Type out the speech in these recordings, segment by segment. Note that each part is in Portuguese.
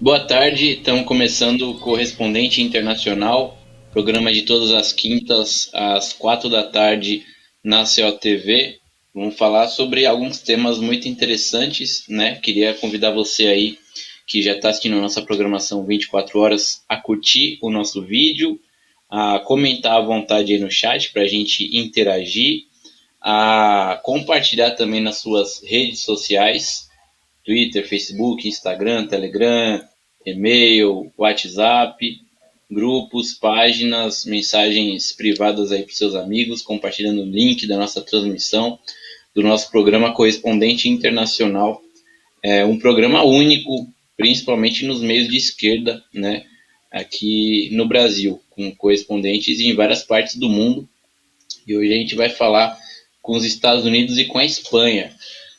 Boa tarde, estamos começando o Correspondente Internacional, programa de todas as quintas às 4 da tarde na COTV. Vamos falar sobre alguns temas muito interessantes, né? Queria convidar você aí, que já está assistindo a nossa programação 24 horas, a curtir o nosso vídeo, a comentar à vontade aí no chat para a gente interagir, a compartilhar também nas suas redes sociais, Twitter, Facebook, Instagram, Telegram, e-mail, WhatsApp, grupos, páginas, mensagens privadas aí para seus amigos, compartilhando o link da nossa transmissão, do nosso programa Correspondente Internacional. É um programa único, principalmente nos meios de esquerda, né, aqui no Brasil, com correspondentes em várias partes do mundo. E hoje a gente vai falar com os Estados Unidos e com a Espanha.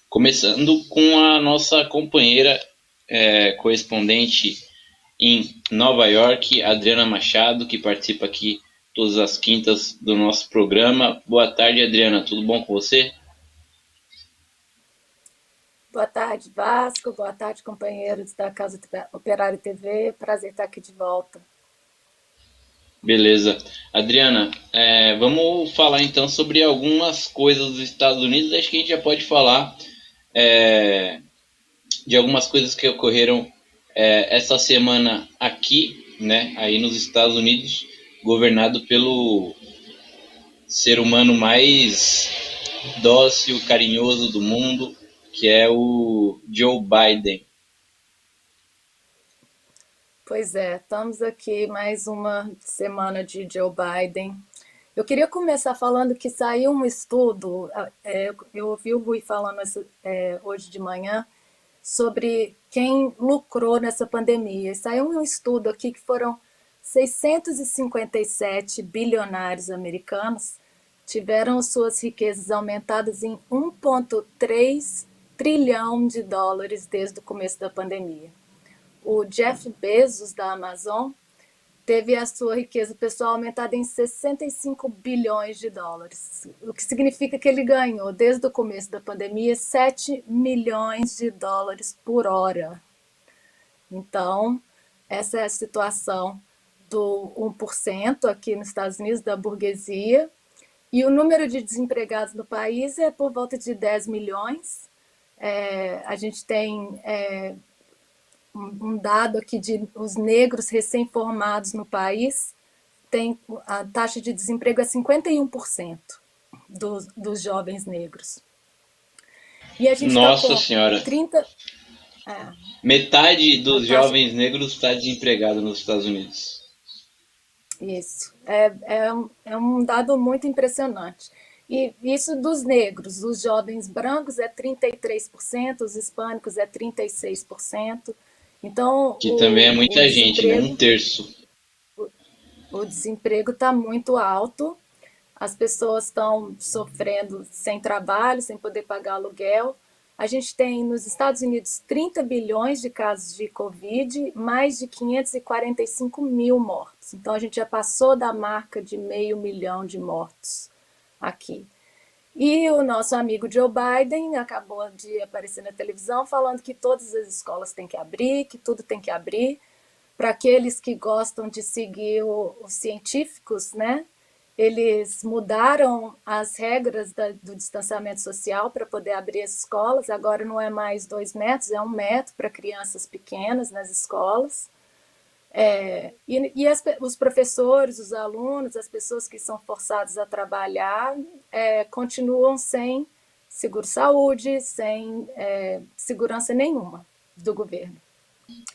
Começando com a nossa companheira correspondente em Nova York, Adriana Machado, que participa aqui todas as quintas do nosso programa. Boa tarde, Adriana. Tudo bom com você? Boa tarde, Vasco. Boa tarde, companheiros da Casa Operário TV. Prazer estar aqui de volta. Beleza. Adriana, vamos falar então sobre algumas coisas dos Estados Unidos. Acho que a gente já pode falar é, de algumas coisas que ocorreram essa semana aqui, né, aí nos Estados Unidos, governado pelo ser humano mais dócil, carinhoso do mundo, que é o Joe Biden. Pois é, estamos aqui mais uma semana de Joe Biden. Eu queria começar falando que saiu um estudo, eu ouvi o Rui falando hoje de manhã, sobre quem lucrou nessa pandemia. E saiu um estudo aqui que foram 657 bilionários americanos tiveram suas riquezas aumentadas em 1,3 trilhão de dólares desde o começo da pandemia. O Jeff Bezos, da Amazon, teve a sua riqueza pessoal aumentada em 65 bilhões de dólares, o que significa que ele ganhou, desde o começo da pandemia, 7 milhões de dólares por hora. Então, essa é a situação do 1% aqui nos Estados Unidos, da burguesia. E o número de desempregados no país é por volta de 10 milhões. A gente tem um dado aqui de os negros recém-formados no país, tem a taxa de desemprego é 51% dos jovens negros. E a gente está Nossa com Senhora, 30. É, metade a dos taxa. jovens negros está desempregado nos Estados Unidos. Isso. É um dado muito impressionante. E isso dos negros, os jovens brancos é 33%, os hispânicos é 36%. Então, Que também é o muita gente, né? Um desemprego terço. o desemprego está muito alto, as pessoas estão sofrendo sem trabalho, sem poder pagar aluguel. A gente tem nos Estados Unidos 30 bilhões de casos de Covid, mais de 545 mil mortos. Então a gente já passou da marca de 500 mil de mortos aqui. E o nosso amigo Joe Biden acabou de aparecer na televisão falando que todas as escolas têm que abrir, que tudo tem que abrir. Para aqueles que gostam de seguir os científicos, né? Eles mudaram as regras do distanciamento social para poder abrir as escolas. Agora não é mais 2 metros, é 1 metro para crianças pequenas nas escolas. Os professores, os alunos, as pessoas que são forçadas a trabalhar continuam sem seguro-saúde, sem segurança nenhuma do governo.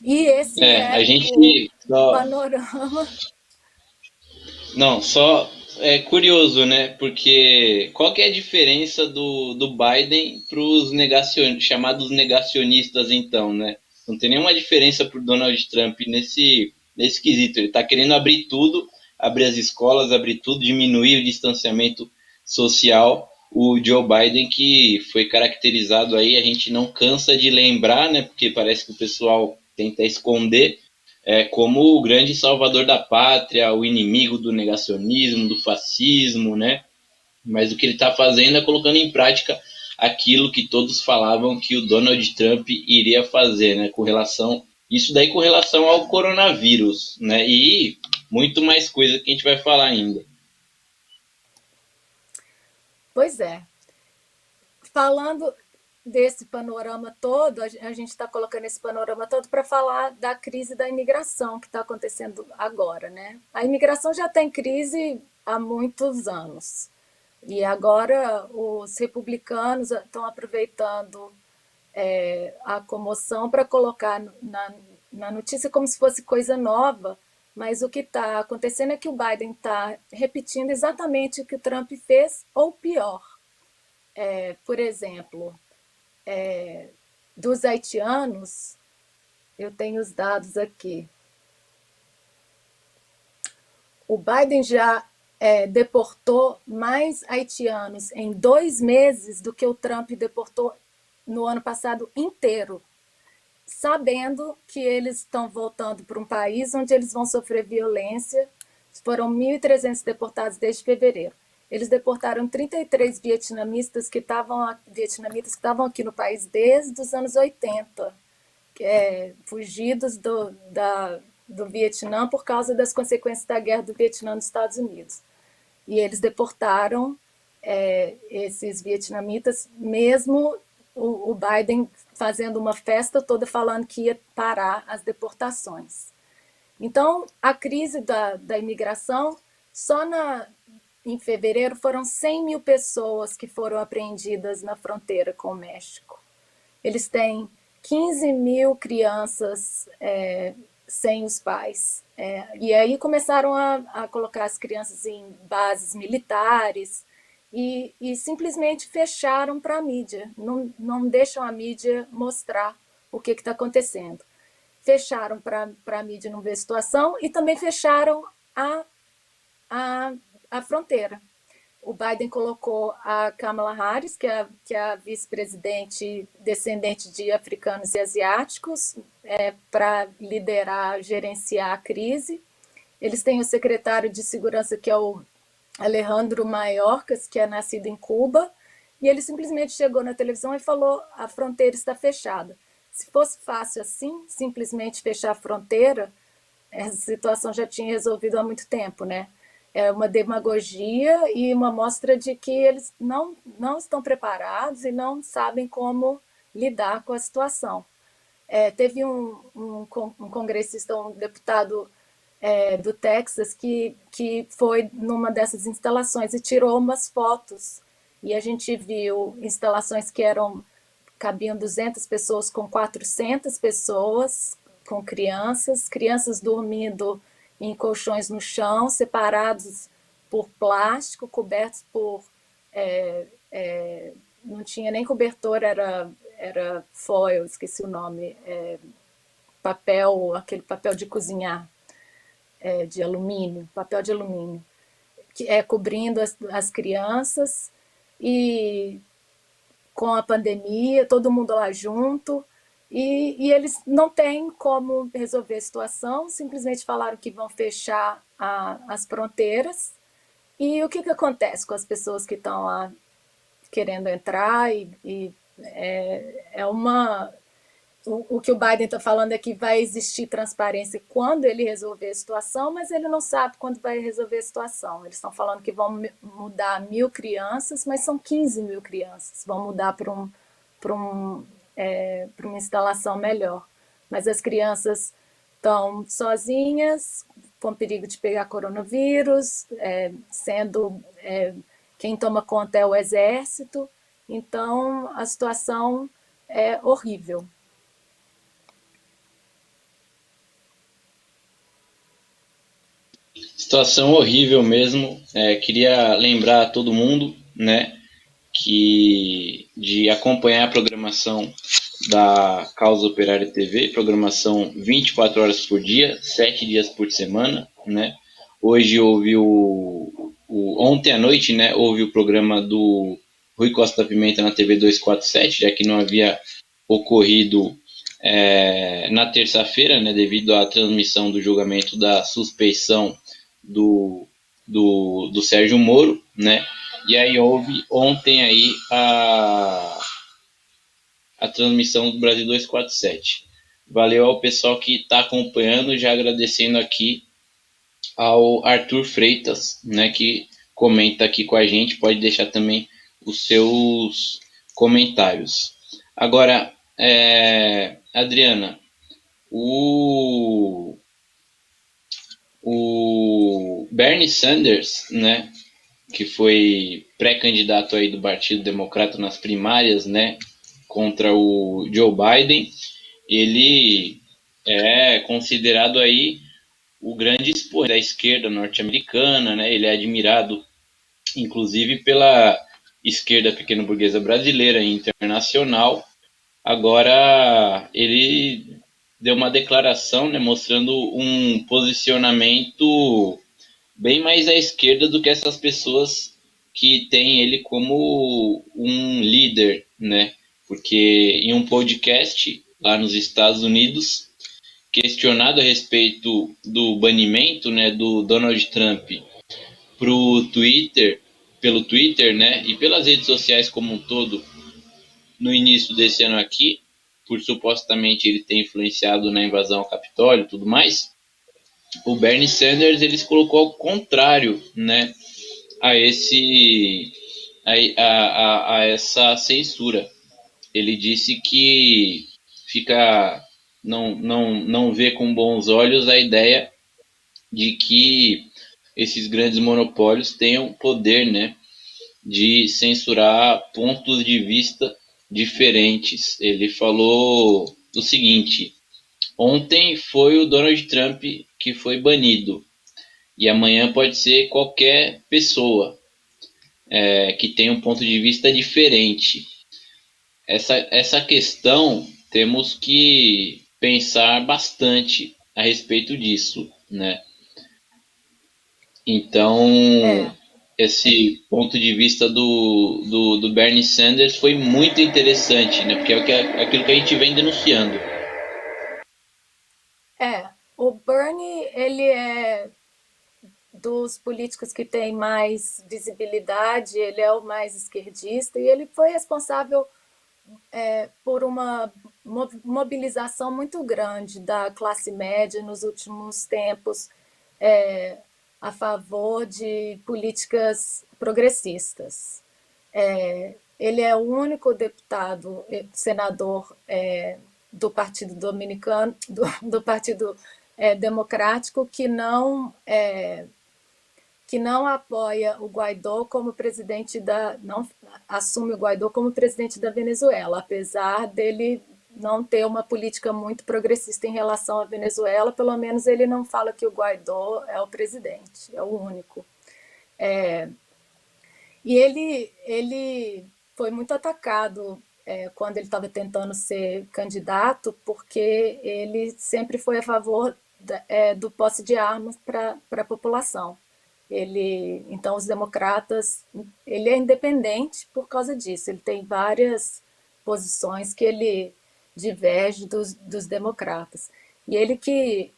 E esse A é o gente só. panorama. Não, só é curioso, né? Porque qual que é a diferença do Biden para os chamados negacionistas, então, né? Não tem nenhuma diferença para o Donald Trump nesse quesito. Ele está querendo abrir tudo, abrir as escolas, abrir tudo, diminuir o distanciamento social. O Joe Biden, que foi caracterizado aí, a gente não cansa de lembrar, né? Porque parece que o pessoal tenta esconder como o grande salvador da pátria, o inimigo do negacionismo, do fascismo, né? Mas o que ele está fazendo é colocando em prática aquilo que todos falavam que o Donald Trump iria fazer, né? Com relação Isso daí com relação ao coronavírus, né? E muito mais coisa que a gente vai falar ainda. Pois é. Falando desse panorama todo, a gente está colocando esse panorama todo para falar da crise da imigração que está acontecendo agora, né? A imigração já está em crise há muitos anos. E agora os republicanos estão aproveitando a comoção para colocar na notícia como se fosse coisa nova, mas o que está acontecendo é que o Biden está repetindo exatamente o que o Trump fez, ou pior. Por exemplo, dos haitianos, eu tenho os dados aqui. O Biden já deportou mais haitianos em 2 meses do que o Trump deportou no ano passado inteiro, sabendo que eles estão voltando para um país onde eles vão sofrer violência. Foram 1.300 deportados desde fevereiro. Eles deportaram 33 vietnamitas que estavam aqui no país desde os anos 80, fugidos do Vietnã por causa das consequências da guerra do Vietnã nos Estados Unidos. E eles deportaram esses vietnamitas, mesmo o Biden fazendo uma festa toda falando que ia parar as deportações. Então, a crise da imigração, só em fevereiro foram 100 mil pessoas que foram apreendidas na fronteira com o México. Eles têm 15 mil crianças sem os pais. E aí começaram a colocar as crianças em bases militares e simplesmente fecharam para a mídia. Não deixam a mídia mostrar o que está acontecendo. Fecharam para a mídia não ver a situação e também fecharam a fronteira. O Biden colocou a Kamala Harris, que é a vice-presidente descendente de africanos e asiáticos, para liderar, gerenciar a crise. Eles têm o secretário de segurança, que é o Alejandro Mayorkas, que é nascido em Cuba, e ele simplesmente chegou na televisão e falou: a fronteira está fechada. Se fosse fácil assim, simplesmente fechar a fronteira, essa situação já tinha resolvido há muito tempo, né? É uma demagogia e uma mostra de que eles não estão preparados e não sabem como lidar com a situação. Teve um congressista, um deputado do Texas, que foi numa dessas instalações e tirou umas fotos. E a gente viu instalações que cabiam 200 pessoas com 400 pessoas, com crianças dormindo em colchões no chão, separados por plástico, cobertos por... não tinha nem cobertor, era foil, esqueci o nome, papel, aquele papel de cozinhar, de alumínio, papel de alumínio, cobrindo as crianças. E com a pandemia, todo mundo lá junto, e eles não têm como resolver a situação, simplesmente falaram que vão fechar as fronteiras. E o que acontece com as pessoas que estão lá querendo entrar? O que o Biden está falando é que vai existir transparência quando ele resolver a situação, mas ele não sabe quando vai resolver a situação. Eles estão falando que vão mudar 1.000 crianças, mas são 15 mil crianças. Vão mudar para uma instalação melhor. Mas as crianças estão sozinhas, com perigo de pegar coronavírus, quem toma conta é o exército. Então, a situação é horrível. Situação horrível mesmo. Queria lembrar a todo mundo, né, que de acompanhar a programação da Causa Operária TV, programação 24 horas por dia, 7 dias por semana, né? Hoje houve ontem à noite, né, houve o programa do Rui Costa da Pimenta na TV 247, já que não havia ocorrido na terça-feira, né, devido à transmissão do julgamento da suspeição do Sérgio Moro, né? E aí houve ontem aí a transmissão do Brasil 247. Valeu ao pessoal que está acompanhando, já agradecendo aqui ao Arthur Freitas, né, que comenta aqui com a gente, pode deixar também os seus comentários. Agora, Adriana, o, o Bernie Sanders, né, que foi pré-candidato aí do Partido Democrata nas primárias, né, contra o Joe Biden, ele é considerado aí o grande expoente da esquerda norte-americana, né? Ele é admirado, inclusive, pela esquerda pequeno-burguesa brasileira e internacional. Agora, ele deu uma declaração, né, mostrando um posicionamento bem mais à esquerda do que essas pessoas que têm ele como um líder, né? Porque em um podcast lá nos Estados Unidos, questionado a respeito do banimento, né, do Donald Trump pelo Twitter, né, e pelas redes sociais como um todo no início desse ano aqui, por supostamente ele ter influenciado na invasão ao Capitólio e tudo mais, o Bernie Sanders ele se colocou ao contrário, né, a esse a essa censura. Ele disse que fica não vê com bons olhos a ideia de que esses grandes monopólios tenham poder, né, de censurar pontos de vista diferentes. Ele falou o seguinte: ontem foi o Donald Trump que foi banido e amanhã pode ser qualquer pessoa que tem um ponto de vista diferente. Essa questão temos que pensar bastante a respeito disso, né? Então, É, esse ponto de vista do Bernie Sanders foi muito interessante, né? Porque aquilo que a gente vem denunciando. o Bernie, ele é dos políticos que tem mais visibilidade, ele é o mais esquerdista e ele foi responsável por uma mobilização muito grande da classe média nos últimos tempos é, a favor de políticas progressistas. Ele é o único deputado, senador do Partido Dominicano, do Partido Democrático que não apoia o Guaidó como presidente não assume o Guaidó como presidente da Venezuela, apesar dele não ter uma política muito progressista em relação à Venezuela, pelo menos ele não fala que o Guaidó é o presidente, é o único. E ele foi muito atacado quando ele estava tentando ser candidato, porque ele sempre foi a favor do posse de armas para a população. Então, os democratas, ele é independente por causa disso. Ele tem várias posições que ele diverge dos democratas. E ele que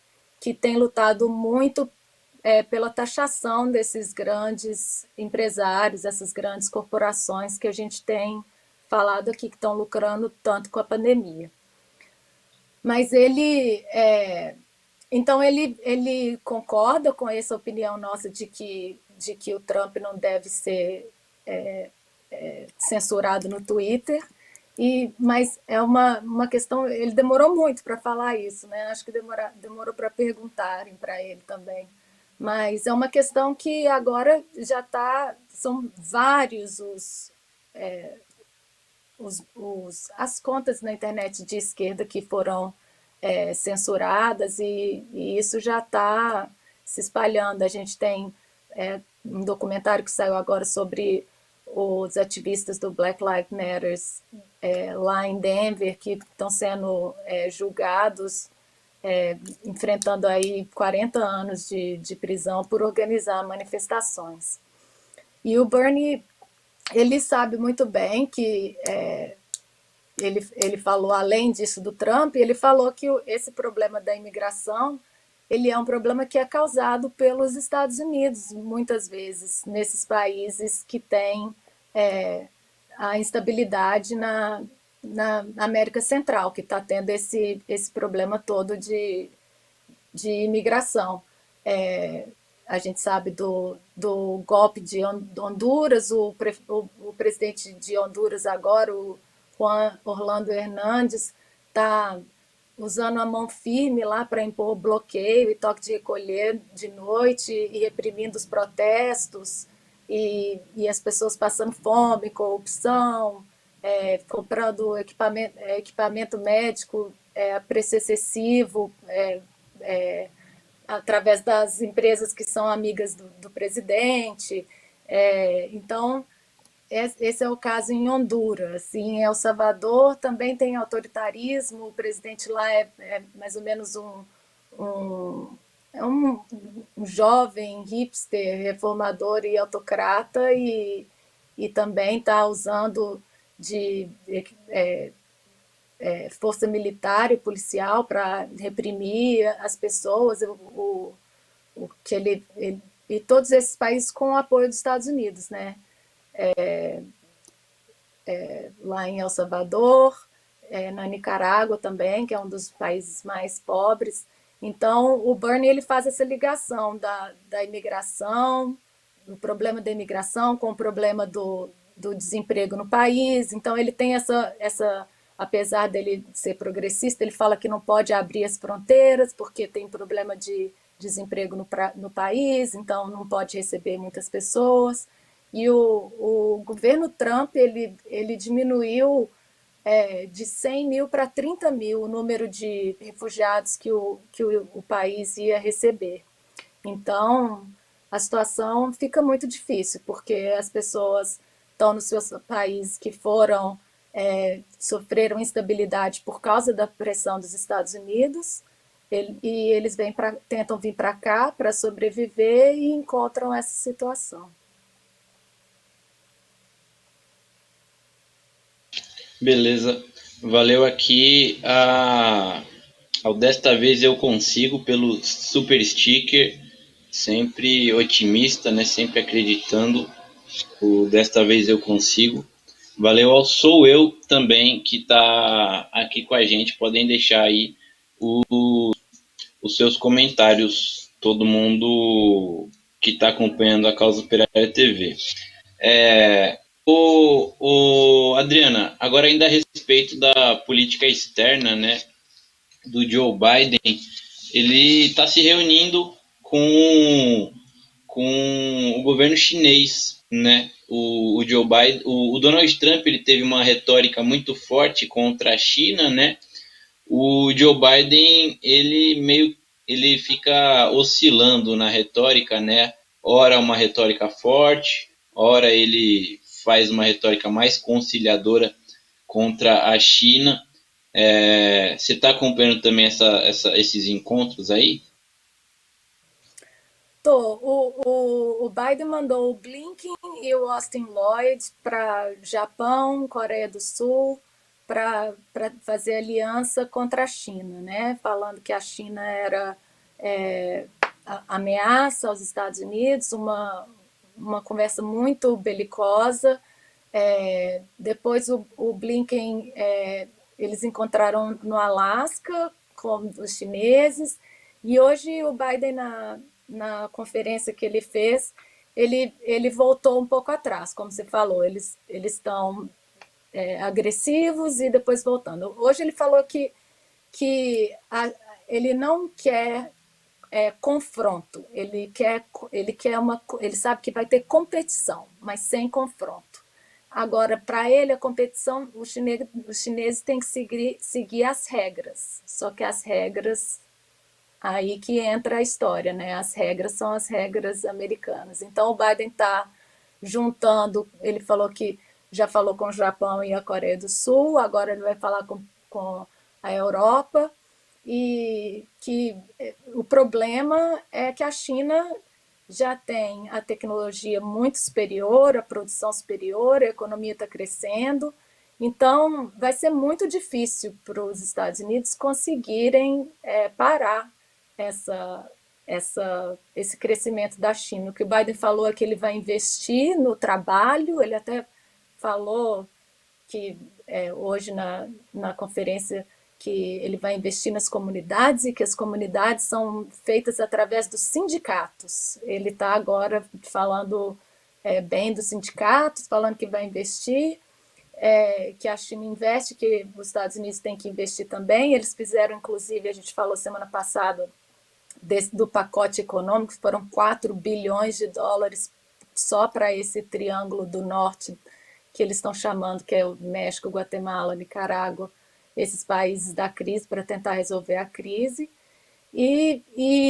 tem lutado muito pela taxação desses grandes empresários, essas grandes corporações que a gente tem falado aqui que estão lucrando tanto com a pandemia. Mas então ele concorda com essa opinião nossa de que o Trump não deve ser censurado no Twitter. Mas é uma questão, ele demorou muito para falar isso, né? Acho que demorou para perguntarem para ele também. Mas é uma questão que agora já está, são vários as contas na internet de esquerda que foram censuradas e isso já está se espalhando. A gente tem um documentário que saiu agora sobre os ativistas do Black Lives Matter lá em Denver que estão sendo julgados, enfrentando aí 40 anos de prisão por organizar manifestações. E o Bernie, ele sabe muito bem que ele falou, além disso do Trump, ele falou que esse problema da imigração ele é um problema que é causado pelos Estados Unidos, muitas vezes, nesses países que têm a instabilidade na América Central, que está tendo esse problema todo de imigração. A gente sabe do golpe de Honduras, o presidente de Honduras agora, o Juan Orlando Hernández, está usando a mão firme lá para impor bloqueio e toque de recolher de noite e reprimindo os protestos e as pessoas passando fome, corrupção, comprando equipamento médico a preço excessivo, através das empresas que são amigas do presidente. Então, esse é o caso em Honduras. Em El Salvador também tem autoritarismo, o presidente lá é mais ou menos um, é um jovem hipster, reformador e autocrata, e também está usando de força militar e policial para reprimir as pessoas, o que e todos esses países com o apoio dos Estados Unidos, né? Lá em El Salvador, na Nicarágua também, que é um dos países mais pobres. Então, o Bernie ele faz essa ligação da imigração, do problema da imigração com o problema do desemprego no país. Então, ele tem apesar dele ser progressista, ele fala que não pode abrir as fronteiras porque tem problema de desemprego no país, então não pode receber muitas pessoas. E o governo Trump ele diminuiu de 100 mil para 30 mil o número de refugiados que o país ia receber. Então, a situação fica muito difícil, porque as pessoas estão nos seus países que sofreram instabilidade por causa da pressão dos Estados Unidos, e eles tentam vir para cá para sobreviver e encontram essa situação. Beleza, valeu aqui. Ao Desta Vez Eu Consigo pelo super sticker, sempre otimista, né? Sempre acreditando. O Desta Vez Eu Consigo. Valeu ao Sou Eu também, que está aqui com a gente. Podem deixar aí os seus comentários, todo mundo que está acompanhando a Causa Operária TV. Adriana, agora ainda a respeito da política externa, né, do Joe Biden, ele está se reunindo com o governo chinês, né? O Joe Biden, o Donald Trump, ele teve uma retórica muito forte contra a China, né? O Joe Biden, ele fica oscilando na retórica, né? Ora uma retórica forte, ora ele faz uma retórica mais conciliadora contra a China. Você está acompanhando também esses encontros aí? O Biden mandou o Blinken e o Austin Lloyd para Japão, Coreia do Sul, para fazer aliança contra a China, né? Falando que a China era ameaça aos Estados Unidos, uma conversa muito belicosa. Depois o Blinken, eles encontraram no Alasca com os chineses, e hoje o Biden, na conferência que ele fez, ele voltou um pouco atrás, como você falou, eles estão agressivos e depois voltando. Hoje ele falou que ele não quer confronto, ele sabe que vai ter competição, mas sem confronto. Agora, para ele, a competição, os chineses têm que seguir as regras, só que as regras, aí que entra a história, né? As regras são as regras americanas. Então, o Biden está juntando, ele falou que já falou com o Japão e a Coreia do Sul, agora ele vai falar com a Europa, e que o problema é que a China já tem a tecnologia muito superior, a produção superior, a economia está crescendo, então vai ser muito difícil para os Estados Unidos conseguirem parar esse crescimento da China. O que o Biden falou é que ele vai investir no trabalho, ele até falou que hoje na conferência que ele vai investir nas comunidades e que as comunidades são feitas através dos sindicatos. Ele está agora falando bem dos sindicatos, falando que vai investir, que a China investe, que os Estados Unidos têm que investir também. Eles fizeram, inclusive, a gente falou semana passada do pacote econômico, foram 4 bilhões de dólares só para esse triângulo do norte, que eles estão chamando, que é o México, Guatemala, Nicarágua, esses países da crise, para tentar resolver a crise. E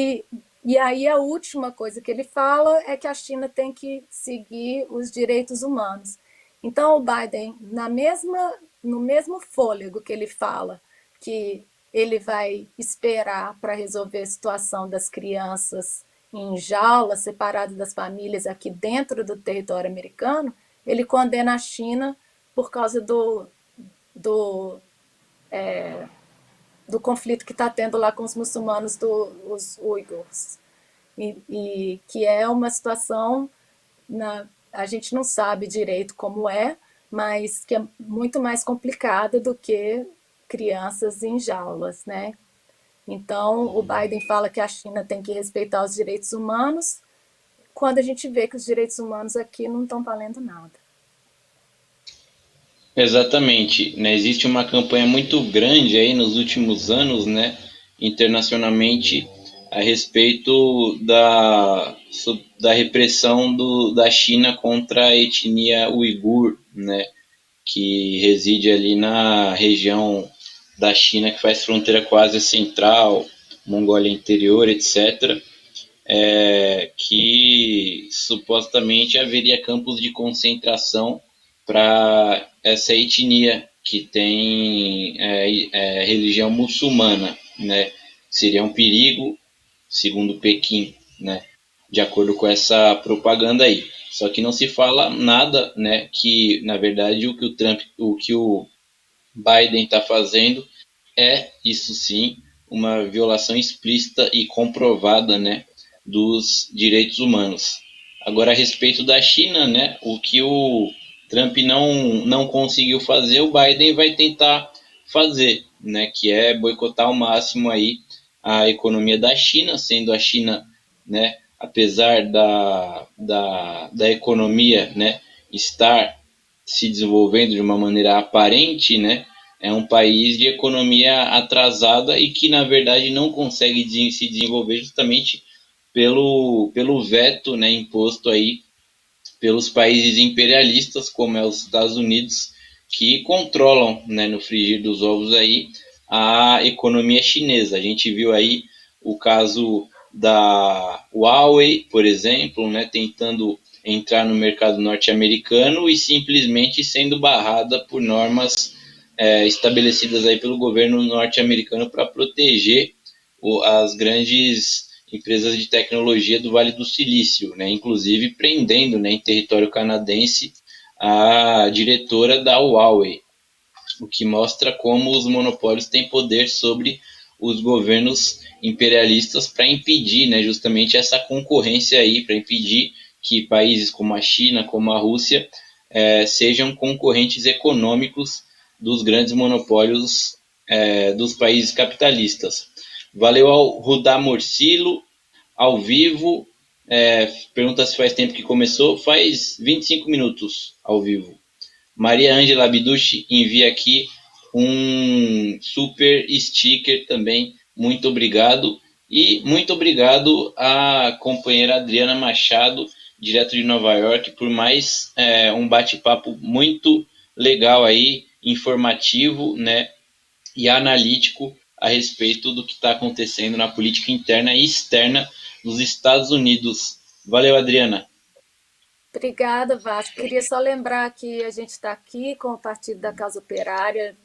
aí a última coisa que ele fala é que a China tem que seguir os direitos humanos. Então o Biden, no mesmo fôlego que ele fala que ele vai esperar para resolver a situação das crianças em jaulas, separadas das famílias aqui dentro do território americano, ele condena a China por causa do, do conflito que está tendo lá com os muçulmanos dos uigures. E que é uma situação, a gente não sabe direito como mas que é muito mais complicada do que crianças em jaulas, né? Então, o Biden fala que a China tem que respeitar os direitos humanos, quando a gente vê que os direitos humanos aqui não estão valendo nada. Exatamente, né? Existe uma campanha muito grande aí nos últimos anos, né, internacionalmente, a respeito da repressão da China contra a etnia uigur, né, que reside ali na região da China que faz fronteira com a Ásia Central, Mongólia Interior, etc., que supostamente haveria campos de concentração para essa etnia que tem religião muçulmana, né? Seria um perigo, segundo Pequim, né? De acordo com essa propaganda aí. Só que não se fala nada, né? Que na verdade o que o Biden está fazendo isso sim, uma violação explícita e comprovada, né, dos direitos humanos. Agora, a respeito da China, né, o que o Trump não conseguiu fazer, o Biden vai tentar fazer, né, que é boicotar ao máximo aí a economia da China, sendo a China, né, apesar da economia, né, estar se desenvolvendo de uma maneira aparente, né, é um país de economia atrasada e que, na verdade, não consegue se desenvolver justamente pelo veto, né, imposto aí pelos países imperialistas, como é os Estados Unidos, que controlam, né, no frigir dos ovos aí a economia chinesa. A gente viu aí o caso da Huawei, por exemplo, né, tentando entrar no mercado norte-americano e simplesmente sendo barrada por normas estabelecidas aí pelo governo norte-americano para proteger as grandes empresas de tecnologia do Vale do Silício, né, inclusive prendendo, né, em território canadense a diretora da Huawei, o que mostra como os monopólios têm poder sobre os governos imperialistas para impedir, né, justamente essa concorrência aí, para impedir que países como a China, como a Rússia, sejam concorrentes econômicos dos grandes monopólios dos países capitalistas. Valeu ao Rudá Morcilo, ao vivo. Pergunta se faz tempo que começou. Faz 25 minutos ao vivo. Maria Ângela Abducci envia aqui um super sticker também. Muito obrigado. E muito obrigado à companheira Adriana Machado, direto de Nova York, por mais um bate-papo muito legal aí, informativo, né, e analítico a respeito do que está acontecendo na política interna e externa dos Estados Unidos. Valeu, Adriana. Obrigada, Vasco. Queria só lembrar que a gente está aqui com o Partido da Causa Operária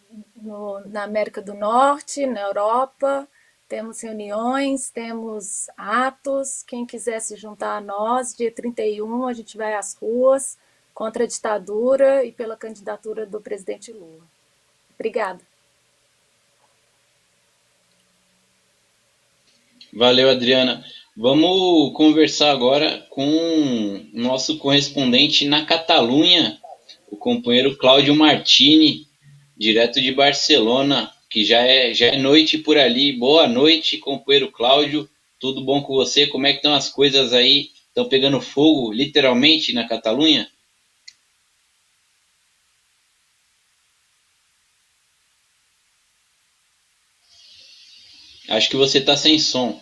na América do Norte, na Europa. Temos reuniões, temos atos. Quem quiser se juntar a nós, dia 31 a gente vai às ruas contra a ditadura e pela candidatura do presidente Lula. Obrigada. Valeu, Adriana. Vamos conversar agora com o nosso correspondente na Catalunha, o companheiro Cláudio Martini, direto de Barcelona, que já é noite por ali. Boa noite, companheiro Cláudio. Tudo bom com você? Como é que estão as coisas aí? Estão pegando fogo, literalmente, na Catalunha? Acho que você está sem som.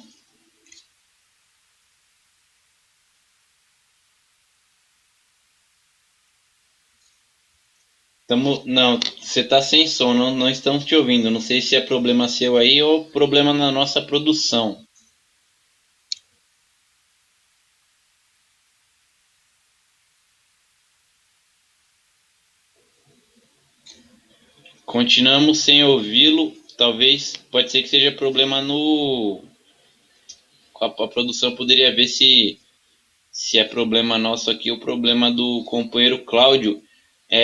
Não, você está sem som, não estamos te ouvindo. Não sei se é problema seu aí ou problema na nossa produção. Continuamos sem ouvi-lo. Talvez, pode ser que seja problema no. A produção poderia ver se é problema nosso aqui ou problema do companheiro Cláudio.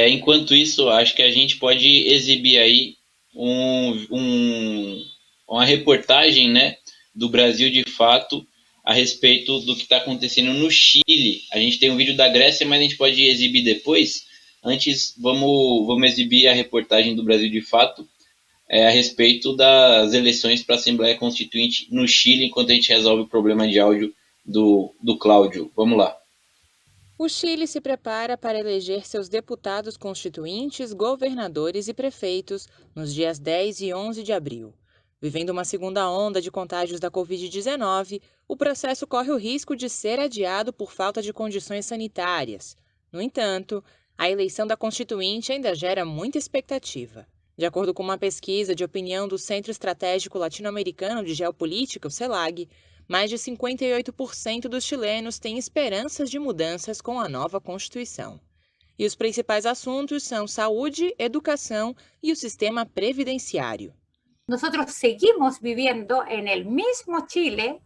Enquanto isso, acho que a gente pode exibir aí uma reportagem, né, do Brasil de Fato a respeito do que está acontecendo no Chile. A gente tem um vídeo da Grécia, mas a gente pode exibir depois. Antes, vamos exibir a reportagem do Brasil de Fato a respeito das eleições para a Assembleia Constituinte no Chile, enquanto a gente resolve o problema de áudio do Cláudio. Vamos lá. O Chile se prepara para eleger seus deputados constituintes, governadores e prefeitos nos dias 10 e 11 de abril. Vivendo uma segunda onda de contágios da Covid-19, o processo corre o risco de ser adiado por falta de condições sanitárias. No entanto, a eleição da Constituinte ainda gera muita expectativa. De acordo com uma pesquisa de opinião do Centro Estratégico Latino-Americano de Geopolítica, o CELAG, mais de 58% dos chilenos têm esperanças de mudanças com a nova Constituição. E os principais assuntos são saúde, educação e o sistema previdenciário. Nosotros seguimos viviendo en el mismo Chile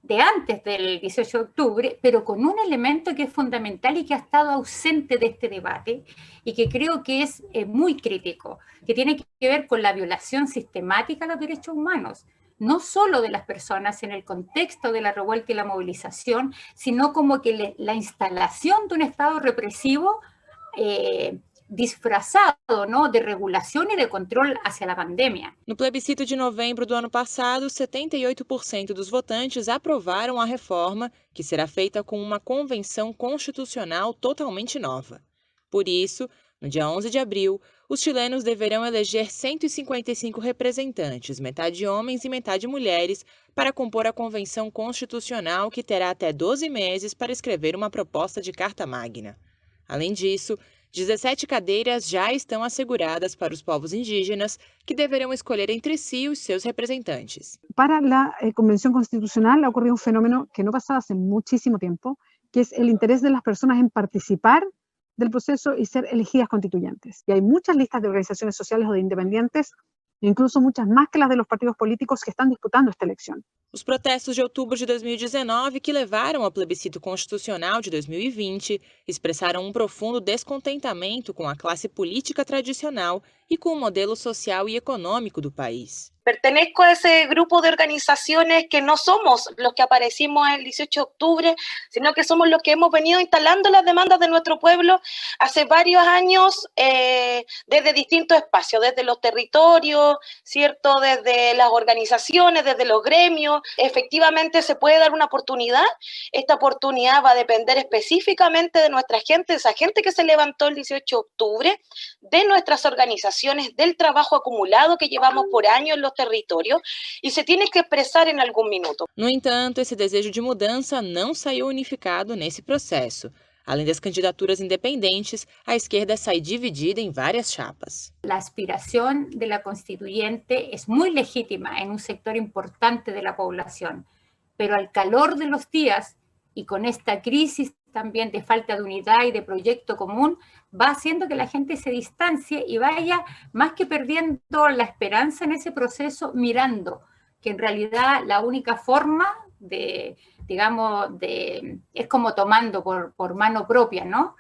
de antes del 18 de octubre, pero con un elemento que es fundamental y que ha estado ausente de este debate y que creo que es muy crítico, que tiene que ver con la violación sistemática de los derechos humanos, no solo de las personas en el contexto de la revuelta y la movilización, sino como que la instalación de un Estado represivo disfrazado, ¿no?, de regulação e de controle hacia a pandemia. No plebiscito de novembro do ano passado, 78% dos votantes aprovaram a reforma, que será feita com uma convenção constitucional totalmente nova. Por isso, no dia 11 de abril, os chilenos deverão eleger 155 representantes, metade homens e metade mulheres, para compor a convenção constitucional que terá até 12 meses para escrever uma proposta de Carta Magna. Além disso, 17 cadeiras já estão asseguradas para os povos indígenas, que deverão escolher entre si os seus representantes. Para a Convenção Constitucional ha ocurrido um fenómeno que não passava há muitíssimo tempo, que é o interesse das pessoas em participar del proceso y ser elegidas constituyentes. Y hay muchas listas de organizaciones sociales o de independientes, incluso muchas más que las de los partidos políticos que están disputando esta elección. Os protestos de outubro de 2019, que levaram ao plebiscito constitucional de 2020, expressaram um profundo descontentamento com a classe política tradicional e com o modelo social e econômico do país. Pertenezco a ese grupo de organizaciones que no somos los que aparecimos el 18 de octubre, sino que somos los que hemos venido instalando las demandas de nuestro pueblo hace varios años desde distintos espacios, desde los territorios, ¿cierto?, desde las organizaciones, desde los gremios. Efectivamente se puede dar una oportunidad. Esta oportunidad va a depender específicamente de nuestra gente, de esa gente que se levantó el 18 de octubre, de nuestras organizaciones, del trabajo acumulado que llevamos por años en los territórios, e se tem que expressar em algum minuto. No entanto, esse desejo de mudança não saiu unificado nesse processo. Além das candidaturas independentes, a esquerda sai dividida em várias chapas. A aspiração da constituyente é muito legítima em um sector importante da população, mas ao calor de los días y con esta crisis también de falta de unidad y de proyecto común, va haciendo que la gente se distancie y vaya más que perdiendo la esperanza en ese proceso, mirando que en realidad la única forma de, digamos, es como tomando por mano propia, ¿no?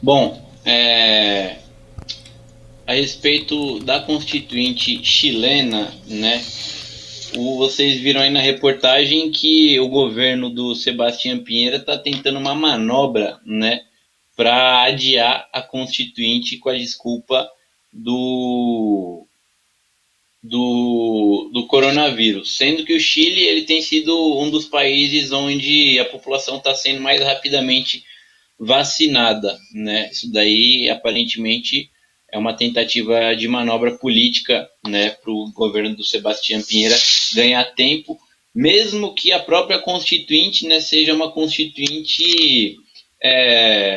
Bom, a respeito da Constituinte chilena, né? Vocês viram aí na reportagem que o governo do Sebastião Pinheira está tentando uma manobra, né, para adiar a Constituinte com a desculpa do coronavírus, sendo que o Chile ele tem sido um dos países onde a população está sendo mais rapidamente vacinada, né? Isso daí aparentemente é uma tentativa de manobra política, né, para o governo do Sebastião Pinheira ganhar tempo, mesmo que a própria Constituinte, né, seja uma Constituinte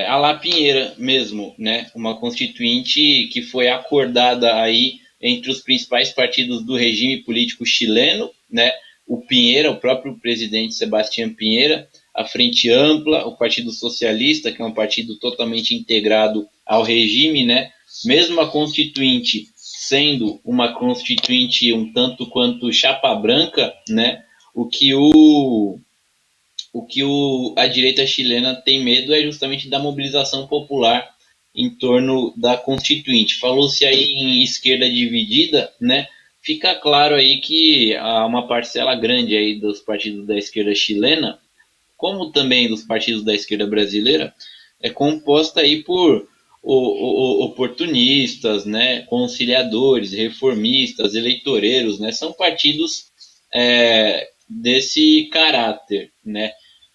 à la Pinheira mesmo, né, uma Constituinte que foi acordada aí entre os principais partidos do regime político chileno, né, o Pinheira, o próprio presidente Sebastião Pinheira, a Frente Ampla, o Partido Socialista, que é um partido totalmente integrado ao regime, né? Mesmo a Constituinte sendo uma Constituinte um tanto quanto chapa branca, né? A direita chilena tem medo é justamente da mobilização popular em torno da Constituinte. Falou-se aí em esquerda dividida, né? Fica claro aí que há uma parcela grande aí dos partidos da esquerda chilena, como também dos partidos da esquerda brasileira, é composta aí por oportunistas, né, conciliadores, reformistas, eleitoreiros, né, são partidos desse caráter, né.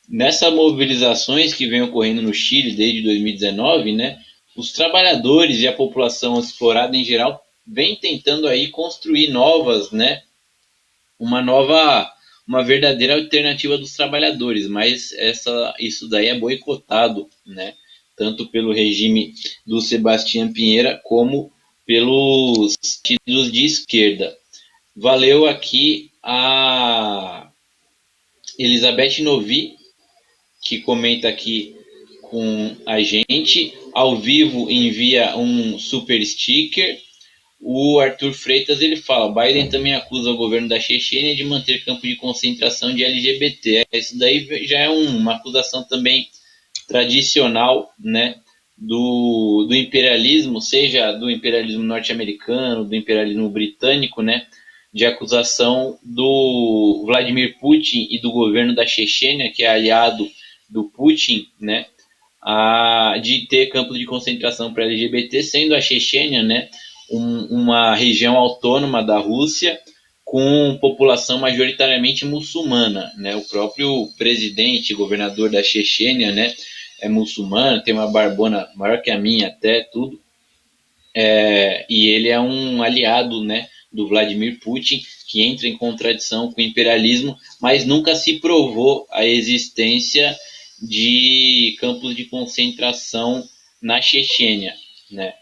Nessas mobilizações que vem ocorrendo no Chile desde 2019, né, os trabalhadores e a população explorada em geral vem tentando aí construir novas, né, uma verdadeira alternativa dos trabalhadores, mas isso daí é boicotado, né? Tanto pelo regime do Sebastião Pinheira como pelos partidos de esquerda. Valeu aqui a Elizabeth Novi, que comenta aqui com a gente. Ao vivo envia um super sticker. O Arthur Freitas ele fala: Biden também acusa o governo da Chechênia de manter campo de concentração de LGBT. Isso daí já é uma acusação também tradicional, né, do imperialismo, seja do imperialismo norte-americano, do imperialismo britânico, né, de acusação do Vladimir Putin e do governo da Chechênia, que é aliado do Putin, né, de ter campos de concentração para LGBT, sendo a Chechênia, né, uma região autônoma da Rússia com população majoritariamente muçulmana, né? O próprio presidente, governador da Chechênia, né, é muçulmano, tem uma barbona maior que a minha até, tudo. E ele é um aliado, né, do Vladimir Putin, que entra em contradição com o imperialismo, mas nunca se provou a existência de campos de concentração na Chechênia, né?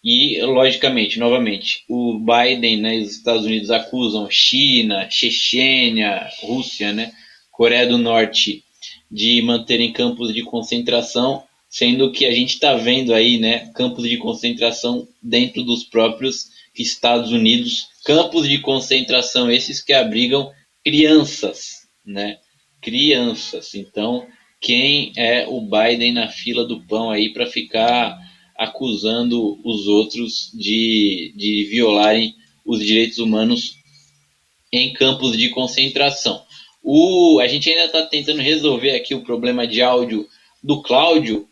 E, logicamente, novamente, o Biden, né, e os Estados Unidos acusam China, Chechênia, Rússia, né, Coreia do Norte de manterem campos de concentração, sendo que a gente está vendo aí, né, campos de concentração dentro dos próprios Estados Unidos, campos de concentração esses que abrigam crianças, né, crianças. Então, quem é o Biden na fila do pão aí para ficar acusando os outros de violarem os direitos humanos em campos de concentração? A gente ainda está tentando resolver aqui o problema de áudio do Cláudio,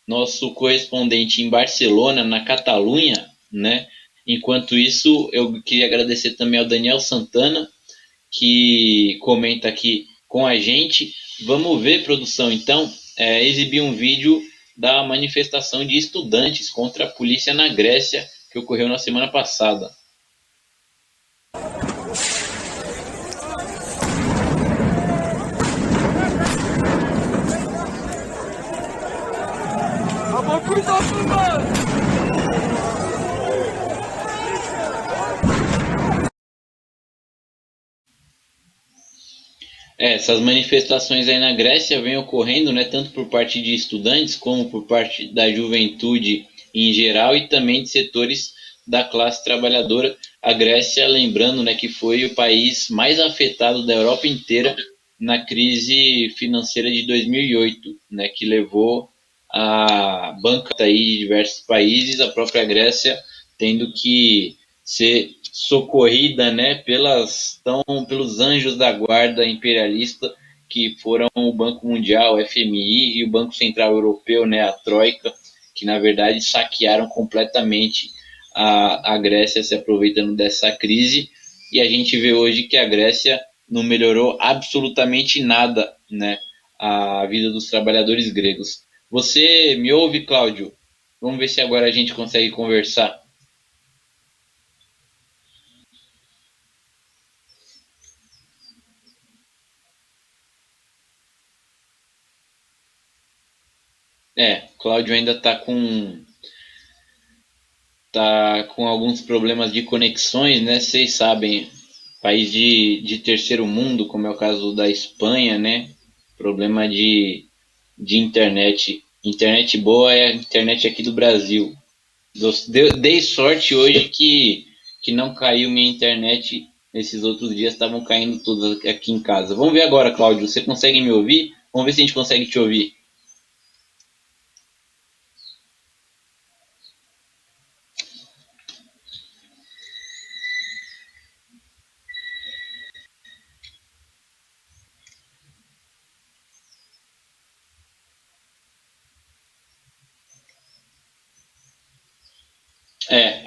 nosso correspondente em Barcelona, na Catalunha, né? Enquanto isso, eu queria agradecer também ao Daniel Santana, que comenta aqui com a gente. Vamos ver, produção, então, exibir um vídeo da manifestação de estudantes contra a polícia na Grécia, que ocorreu na semana passada. Essas manifestações aí na Grécia vêm ocorrendo, né, tanto por parte de estudantes como por parte da juventude em geral e também de setores da classe trabalhadora. A Grécia, lembrando, né, que foi o país mais afetado da Europa inteira na crise financeira de 2008, né, que levou a banca aí de diversos países, a própria Grécia tendo que ser socorrida, né, pelos anjos da guarda imperialista que foram o Banco Mundial, o FMI e o Banco Central Europeu, né, a Troika, que na verdade saquearam completamente a Grécia, se aproveitando dessa crise. E a gente vê hoje que a Grécia não melhorou absolutamente nada, né, a vida dos trabalhadores gregos. Você me ouve, Cláudio? Vamos ver se agora a gente consegue conversar. Cláudio ainda tá com alguns problemas de conexões, né? Vocês sabem, país de terceiro mundo, como é o caso da Espanha, né? Problema de internet. Internet boa é a internet aqui do Brasil. Dei sorte hoje que não caiu minha internet. Esses outros dias estavam caindo todas aqui em casa. Vamos ver agora, Cláudio. Você consegue me ouvir? Vamos ver se a gente consegue te ouvir.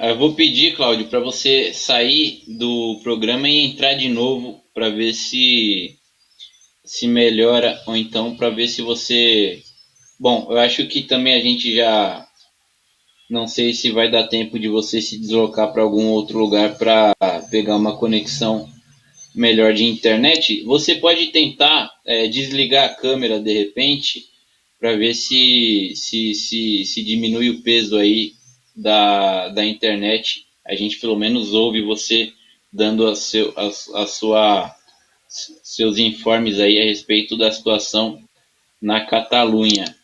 Eu vou pedir, Cláudio, para você sair do programa e entrar de novo para ver se melhora, ou então para ver se você. Bom, eu acho que também a gente já. Não sei se vai dar tempo de você se deslocar para algum outro lugar para pegar uma conexão melhor de internet. Você pode tentar desligar a câmera de repente para ver se diminui o peso aí da internet. A gente pelo menos ouve você dando seus informes aí a respeito da situação na Catalunha.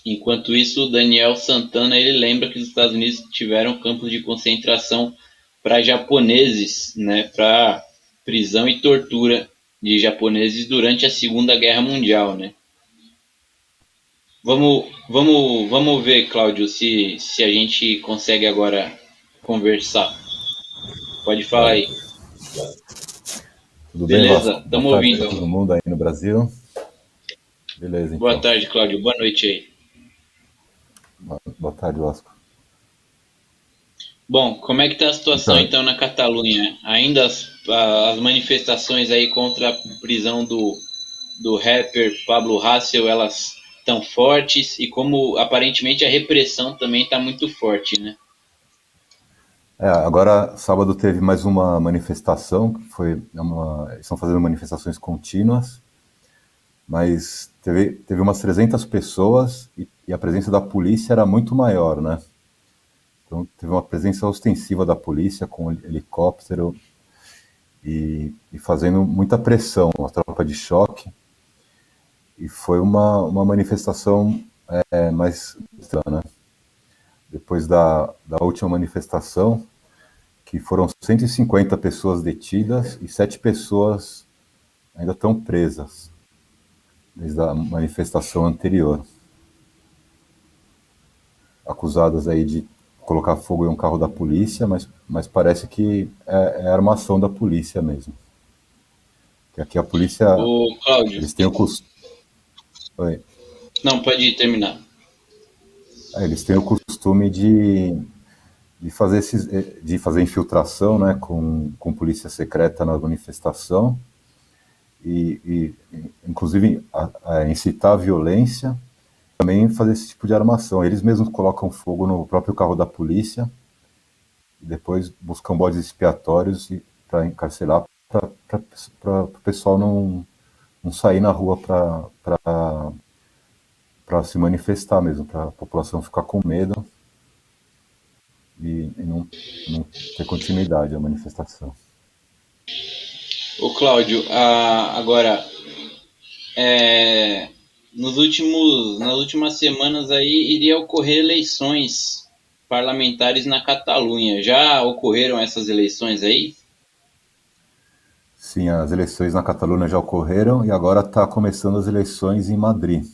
Enquanto isso, Daniel Santana ele lembra que os Estados Unidos tiveram campos de concentração para japoneses, né, para prisão e tortura de japoneses durante a Segunda Guerra Mundial, né? Vamos ver, Cláudio, se a gente consegue agora conversar. Pode falar aí. Tudo Beleza, bem, Vasco? estamos Boa tarde ouvindo. para todo mundo aí no Brasil. Beleza, então. Boa tarde, Cláudio. Boa noite aí. Boa tarde, Vasco. Bom, como é que está a situação então na Catalunha? Ainda as manifestações aí contra a prisão do rapper Pablo Hasél, elas estão fortes e como aparentemente a repressão também está muito forte, né? Agora, sábado teve mais uma manifestação, estão fazendo manifestações contínuas, mas teve umas 300 pessoas e a presença da polícia era muito maior, né? Então teve uma presença ostensiva da polícia com helicóptero e fazendo muita pressão, a tropa de choque. E foi uma manifestação mais estranha, né? Depois da última manifestação, que foram 150 pessoas detidas e 7 pessoas ainda estão presas, desde a manifestação anterior, acusadas aí de colocar fogo em um carro da polícia, mas parece que é armação da polícia mesmo. Porque aqui a polícia, Ô, Cláudio. Eles têm o costume... Não, pode terminar. Eles têm o costume de fazer infiltração, né, com polícia secreta na manifestação e inclusive incitar a violência, também fazer esse tipo de armação. Eles mesmos colocam fogo no próprio carro da polícia e depois buscam bodes expiatórios para encarcerar, para o pessoal não sair na rua para se manifestar mesmo, para a população ficar com medo e não ter continuidade a manifestação. Ô Cláudio, agora, nas últimas semanas aí iria ocorrer eleições parlamentares na Catalunha. Já ocorreram essas eleições aí? Sim, as eleições na Catalunha já ocorreram e agora está começando as eleições em Madrid.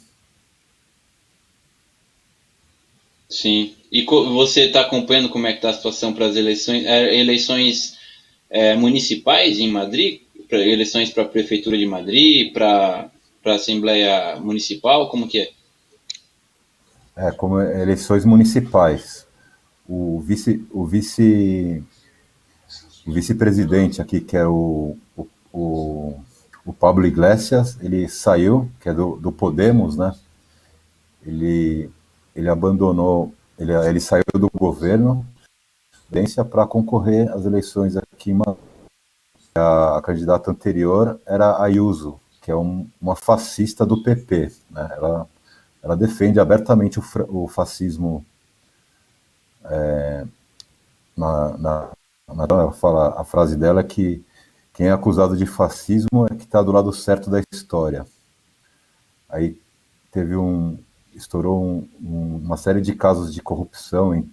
Sim. E você está acompanhando como é que está a situação para as eleições, municipais em Madrid, eleições para a prefeitura de Madrid, para a Assembleia Municipal, como que é? Como eleições municipais. O vice, o vice, o vice-presidente aqui, que é o Pablo Iglesias, ele saiu, que é do Podemos, né? Ele abandonou, ele saiu do governo para concorrer às eleições aqui em Madrid. A candidata anterior era a Ayuso, que é uma fascista do PP, né? Ela defende abertamente o fascismo. Ela fala, a frase dela é que quem é acusado de fascismo é que está do lado certo da história. Aí estourou uma série de casos de corrupção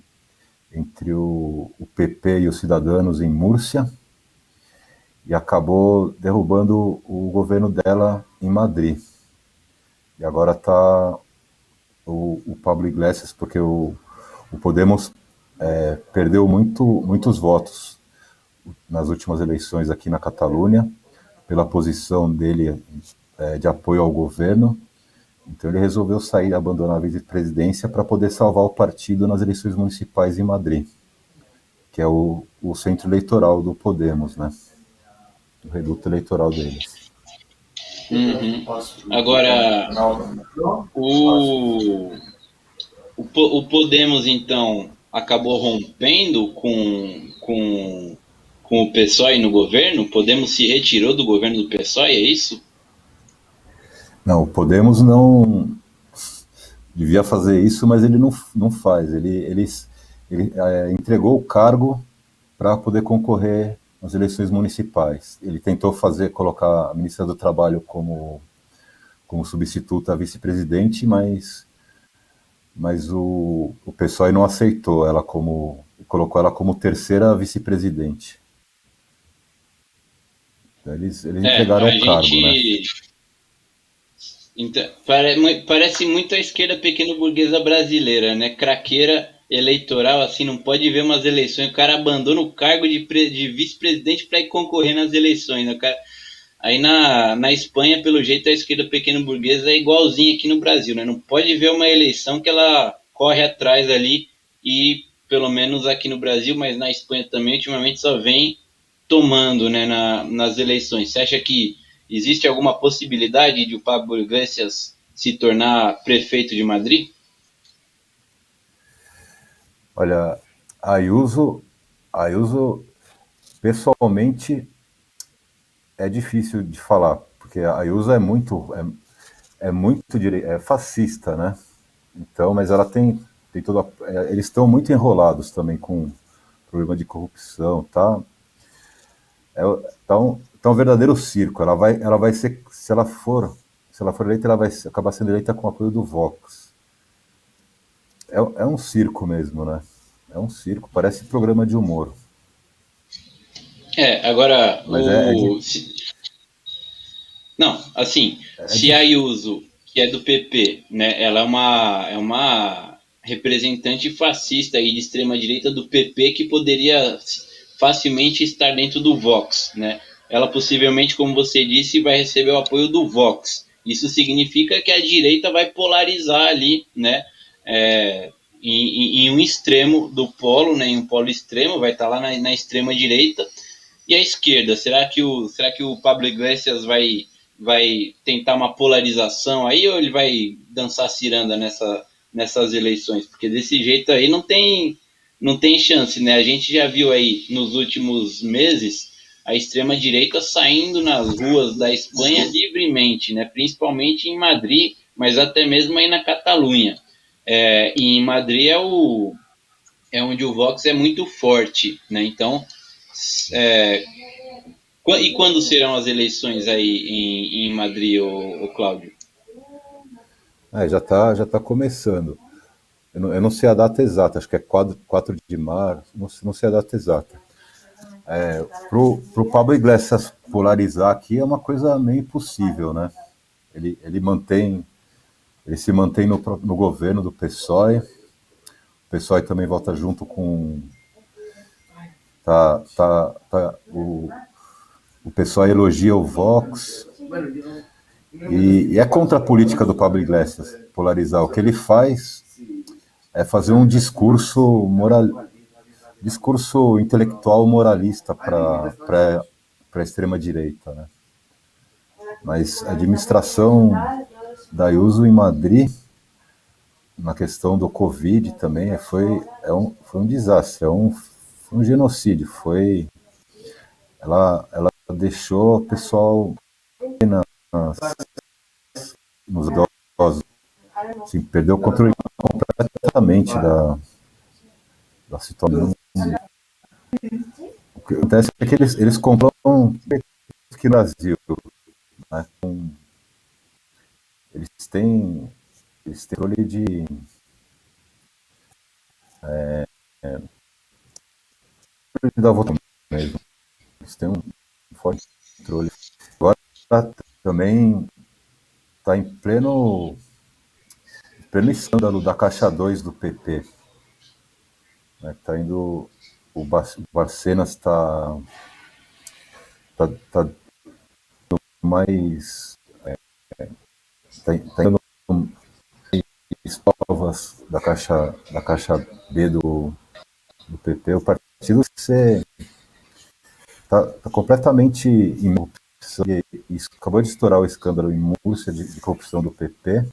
entre o PP e os cidadãos em Múrcia, e acabou derrubando o governo dela em Madrid. E agora está o Pablo Iglesias, porque o Podemos perdeu muitos votos nas últimas eleições aqui na Catalunha, pela posição dele de apoio ao governo. Então ele resolveu sair, abandonar a vice-presidência para poder salvar o partido nas eleições municipais em Madrid, que é o centro eleitoral do Podemos, né? O reduto eleitoral deles. Uhum. Agora, o Podemos, então, acabou rompendo com o PSOE no governo? O Podemos se retirou do governo do PSOE, é isso? Não, o Podemos não devia fazer isso, mas ele não faz. Ele entregou o cargo para poder concorrer nas eleições municipais. Ele tentou colocar a ministra do Trabalho como substituta a vice-presidente, mas o PSOE não aceitou ela colocou ela como terceira vice-presidente. Então, eles entregaram o cargo, né? Então, parece muito a esquerda pequeno-burguesa brasileira, né? Craqueira eleitoral, assim, não pode ver umas eleições, o cara abandona o cargo de vice-presidente para ir concorrer nas eleições, né? Aí na Espanha, pelo jeito, a esquerda pequeno-burguesa é igualzinha aqui no Brasil, né? Não pode ver uma eleição que ela corre atrás ali, e pelo menos aqui no Brasil, mas na Espanha também, ultimamente só vem tomando, né, nas eleições. Você acha que existe alguma possibilidade de o Pablo Iglesias se tornar prefeito de Madrid? Olha, a Ayuso, pessoalmente, é difícil de falar, porque a Ayuso é muito fascista, né? Então, mas ela tem toda, eles estão muito enrolados também com problema de corrupção, tá? Tá um verdadeiro circo. Ela vai ser, se ela for eleita, ela vai acabar sendo eleita com o apoio do Vox. É um circo mesmo, né? É um circo, parece programa de humor. Agora, não, assim, se a Ayuso, que é do PP, né, ela é uma representante fascista e de extrema-direita do PP que poderia facilmente estar dentro do Vox, né? Ela possivelmente, como você disse, vai receber o apoio do Vox. Isso significa que a direita vai polarizar ali, né? Em um extremo do polo, né? Em um polo extremo, vai estar lá na extrema direita. E a esquerda, será que o Pablo Iglesias vai tentar uma polarização aí, ou ele vai dançar ciranda nessas eleições? Porque desse jeito aí não tem chance, né? A gente já viu aí nos últimos meses a extrema-direita saindo nas ruas da Espanha livremente, né? Principalmente em Madrid, mas até mesmo aí na Catalunha. E em Madrid é onde o Vox é muito forte, né? Então, e quando serão as eleições aí em Madrid, o Cláudio? Já tá começando. Eu não sei a data exata, acho que é 4 de março, não sei a data exata. Pro Pablo Iglesias polarizar aqui é uma coisa meio impossível, né? Ele se mantém no governo do PSOE. o pessoal aí também vota junto com... O pessoal elogia o Vox e é contra a política do Pablo Iglesias polarizar. O que ele faz é fazer um discurso intelectual moralista para a extrema-direita, né? Mas a administração da Ayuso em Madrid, na questão do Covid também, foi um desastre, foi um genocídio. Ela deixou o pessoal nos idosos, assim, perdeu o controle completamente da situação. O que acontece é que eles compram aqui no Brasil, né? Eles têm controle da votação mesmo. Eles têm um forte controle. Agora também está em pleno escândalo da Caixa 2 do PP. Né? Tá indo, o Barcenas está mais... Está indo mais provas da Caixa B do PP. O partido está completamente em corrupção. Isso acabou de estourar o escândalo em Múrcia de corrupção do PP.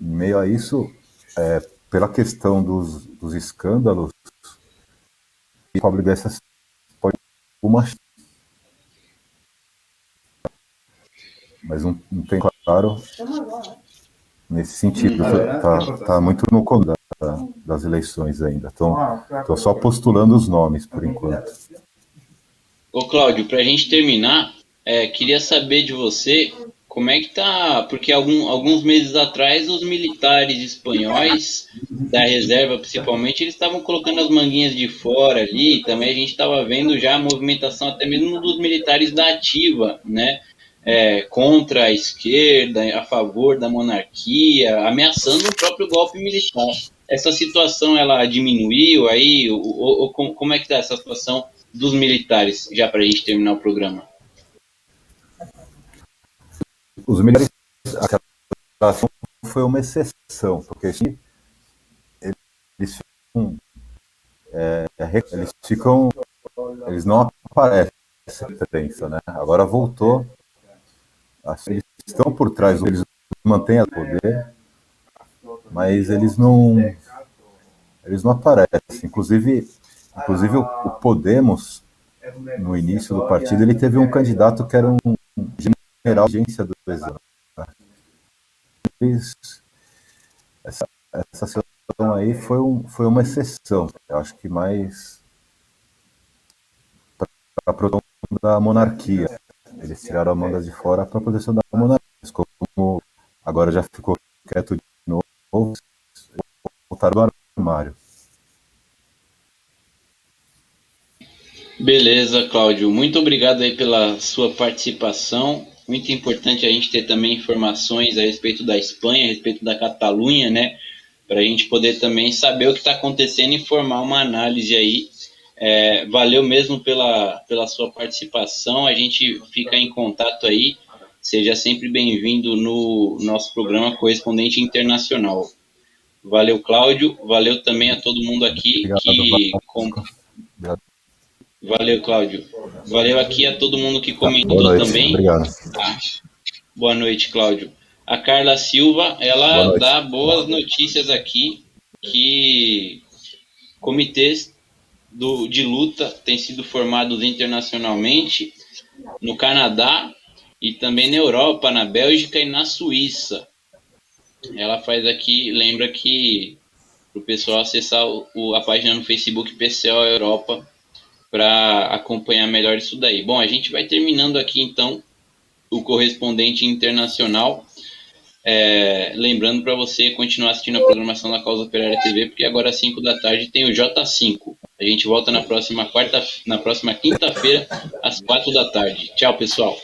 Em meio a isso, pela questão dos escândalos, o Pablo Iglesias pode uma, mas não tem claro nesse sentido. Tá muito no comando das eleições ainda. Estou só postulando os nomes por enquanto. Ô Cláudio, para a gente terminar, queria saber de você como é que tá, porque alguns meses atrás os militares espanhóis da reserva, principalmente, eles estavam colocando as manguinhas de fora ali, também a gente estava vendo já a movimentação até mesmo dos militares da ativa, né? Contra a esquerda, a favor da monarquia, ameaçando o próprio golpe militar. Essa situação, ela diminuiu aí? Ou como é que está essa situação dos militares, já para a gente terminar o programa? Os militares, aquela ação foi uma exceção, porque eles não aparecem na imprensa, né? Agora voltou, eles estão por trás, eles mantêm o poder, mas eles não aparecem. Inclusive o Podemos, no início do partido, ele teve um candidato que era um general de agência do exército. Essa situação aí foi uma exceção. Eu acho que mais para a proteção da monarquia. Eles tiraram a manga de fora para a proteção da monarquia. Como agora já ficou quieto de novo, voltaram no armário. Beleza, Cláudio. Muito obrigado aí pela sua participação. Muito importante a gente ter também informações a respeito da Espanha, a respeito da Catalunha, né? Para a gente poder também saber o que está acontecendo e formar uma análise aí. Valeu mesmo pela sua participação. A gente fica em contato aí. Seja sempre bem-vindo no nosso programa Correspondente Internacional. Valeu, Cláudio. Valeu também a todo mundo aqui Valeu, Cláudio. Valeu aqui a todo mundo que comentou. Boa noite, também. Obrigado. Boa noite, Cláudio. A Carla Silva, ela dá boas notícias aqui, que comitês de luta têm sido formados internacionalmente no Canadá e também na Europa, na Bélgica e na Suíça. Ela faz aqui, lembra que para o pessoal acessar a página no Facebook PCO Europa para acompanhar melhor isso daí. Bom, a gente vai terminando aqui então o Correspondente Internacional. Lembrando para você continuar assistindo a programação da Causa Operária TV, porque agora às 5 da tarde tem o J5. A gente volta na próxima quinta-feira, às 4 da tarde. Tchau, pessoal.